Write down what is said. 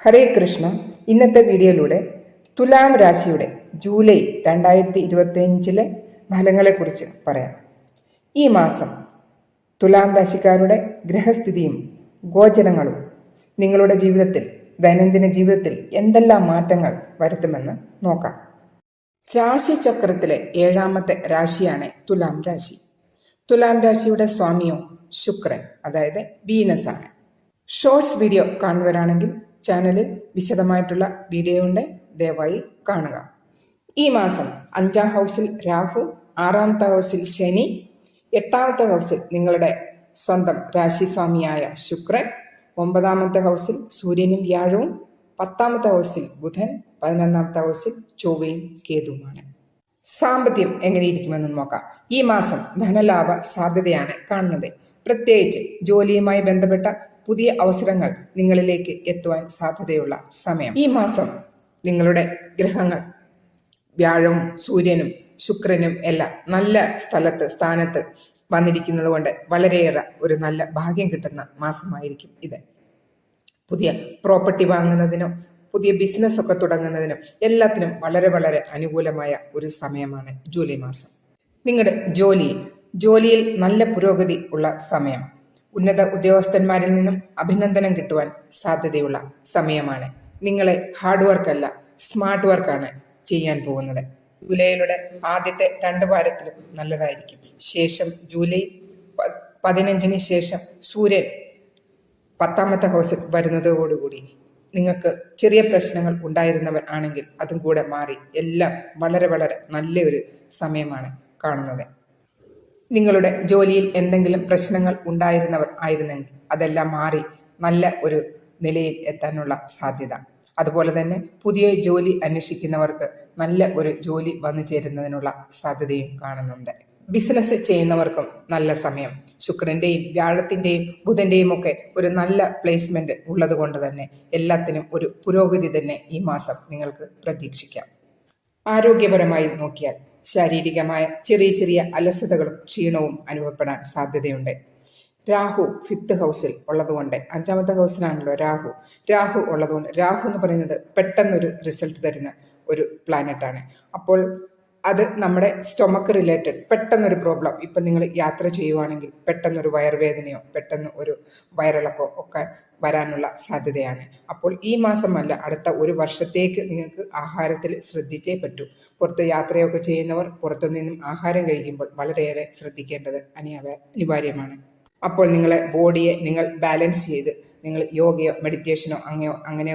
ഹരേ കൃഷ്ണ. ഇന്നത്തെ വീഡിയോയിലൂടെ തുലാം രാശിയുടെ ജൂലൈ 2025 ഫലങ്ങളെക്കുറിച്ച് പറയാം. ഈ മാസം തുലാം രാശിക്കാരുടെ ഗ്രഹസ്ഥിതിയും ഗോചരങ്ങളും നിങ്ങളുടെ ജീവിതത്തിൽ, ദൈനംദിന ജീവിതത്തിൽ എന്തെല്ലാം മാറ്റങ്ങൾ വരുത്തുമെന്ന് നോക്കാം. രാശിചക്രത്തിലെ 7ാമത്തെ രാശിയാണ് തുലാം രാശി. തുലാം രാശിയുടെ സ്വാമിയോ ശുക്രൻ, അതായത് വീനസ് ആണ്. ഷോർട്സ് വീഡിയോ കാണുന്നവരാണെങ്കിൽ ചാനലിൽ വിശദമായിട്ടുള്ള വീഡിയോ ഉണ്ട്, ദയവായി കാണുക. ഈ മാസം 5ാം ഹൗസിൽ രാഹു, 6ാമത്തെ ഹൗസിൽ ശനി, 8ാമത്തെ ഹൗസിൽ നിങ്ങളുടെ സ്വന്തം രാശിസ്വാമിയായ ശുക്രൻ, 9ാമത്തെ ഹൗസിൽ സൂര്യനും വ്യാഴവും, 10ാമത്തെ ഹൗസിൽ ബുധൻ, 11ാമത്തെ ഹൗസിൽ ചൊവ്വയും കേതുവുമാണ്. സാമ്പത്തികം എങ്ങനെയിരിക്കുമെന്ന് നോക്കാം. ഈ മാസം ധനലാഭ സാധ്യതയാണ് കാണുന്നത്. പ്രത്യേകിച്ച് ജോലിയുമായി ബന്ധപ്പെട്ട പുതിയ അവസരങ്ങൾ നിങ്ങളിലേക്ക് എത്തുവാൻ സാധ്യതയുള്ള സമയം. ഈ മാസം നിങ്ങളുടെ ഗ്രഹങ്ങൾ വ്യാഴവും സൂര്യനും ശുക്രനും എല്ലാം നല്ല സ്ഥാനത്ത് വന്നിരിക്കുന്നത് കൊണ്ട് വളരെയേറെ ഒരു നല്ല ഭാഗ്യം കിട്ടുന്ന മാസമായിരിക്കും ഇത്. പുതിയ പ്രോപ്പർട്ടി വാങ്ങുന്നതിനോ പുതിയ ബിസിനസ് ഒക്കെ തുടങ്ങുന്നതിനും എല്ലാത്തിനും വളരെ വളരെ അനുകൂലമായ ഒരു സമയമാണ് ജൂലൈ മാസം. നിങ്ങളുടെ ജോലിയിൽ നല്ല പുരോഗതി ഉള്ള സമയം. ഉന്നത ഉദ്യോഗസ്ഥന്മാരിൽ നിന്നും അഭിനന്ദനം കിട്ടുവാൻ സാധ്യതയുള്ള സമയമാണ്. നിങ്ങളെ ഹാർഡ് വർക്കല്ല, സ്മാർട്ട് വർക്കാണ് ചെയ്യാൻ പോകുന്നത്. ജൂലൈയിലൂടെ ആദ്യത്തെ 2 വാരത്തിലും നല്ലതായിരിക്കും. ശേഷം ജൂലൈ 15 ശേഷം സൂര്യൻ 10ാമത്തെ ഹൗസിൽ വരുന്നതോടുകൂടി നിങ്ങൾക്ക് ചെറിയ പ്രശ്നങ്ങൾ ഉണ്ടായിരുന്നവർ ആണെങ്കിൽ അതും കൂടെ മാറി എല്ലാം വളരെ വളരെ നല്ലൊരു സമയമാണ് കാണുന്നത്. നിങ്ങളുടെ ജോലിയിൽ എന്തെങ്കിലും പ്രശ്നങ്ങൾ ഉണ്ടായിരുന്നവർ ആയിരുന്നെങ്കിൽ അതെല്ലാം മാറി നല്ല ഒരു നിലയിൽ എത്താനുള്ള സാധ്യത. അതുപോലെ തന്നെ പുതിയ ജോലി അന്വേഷിക്കുന്നവർക്ക് നല്ല ഒരു ജോലി വന്നു ചേരുന്നതിനുള്ള സാധ്യതയും കാണുന്നുണ്ട്. ബിസിനസ് ചെയ്യുന്നവർക്കും നല്ല സമയം. ശുക്രന്റെയും വ്യാഴത്തിന്റെയും ബുധന്റെയും ഒക്കെ ഒരു നല്ല പ്ലേസ്മെന്റ് ഉള്ളത് കൊണ്ട് തന്നെ എല്ലാത്തിനും ഒരു പുരോഗതി തന്നെ ഈ മാസം നിങ്ങൾക്ക് പ്രതീക്ഷിക്കാം. ആരോഗ്യപരമായി നോക്കിയാൽ ശാരീരികമായ ചെറിയ അലസതകളും ക്ഷീണവും അനുഭവപ്പെടാൻ സാധ്യതയുണ്ട്. രാഹു 5th ഹൗസിൽ ഉള്ളതുകൊണ്ട്, 5ാമത്തെ ഹൗസിലാണല്ലോ രാഹു ഉള്ളതുകൊണ്ട്, രാഹു എന്ന് പറയുന്നത് പെട്ടെന്നൊരു റിസൾട്ട് തരുന്ന ഒരു പ്ലാനറ്റാണ്. അപ്പോൾ അത് നമ്മുടെ സ്റ്റൊമക്ക് റിലേറ്റഡ് പെട്ടെന്നൊരു പ്രോബ്ലം, ഇപ്പം നിങ്ങൾ യാത്ര ചെയ്യുവാണെങ്കിൽ പെട്ടെന്നൊരു വയറുവേദനയോ പെട്ടെന്ന് ഒരു വയറിളക്കോ ഒക്കെ വരാനുള്ള സാധ്യതയാണ്. അപ്പോൾ ഈ മാസമല്ല, അടുത്ത ഒരു വർഷത്തേക്ക് നിങ്ങൾക്ക് ആഹാരത്തിൽ ശ്രദ്ധിച്ചേ പറ്റൂ. പുറത്ത് യാത്രയൊക്കെ ചെയ്യുന്നവർ പുറത്തു നിന്നും ആഹാരം കഴിക്കുമ്പോൾ വളരെയേറെ ശ്രദ്ധിക്കേണ്ടത് അനിവാര്യമാണ്. അപ്പോൾ നിങ്ങളെ ബോഡിയെ നിങ്ങൾ ബാലൻസ് ചെയ്ത് നിങ്ങൾ യോഗയോ മെഡിറ്റേഷനോ അങ്ങനെ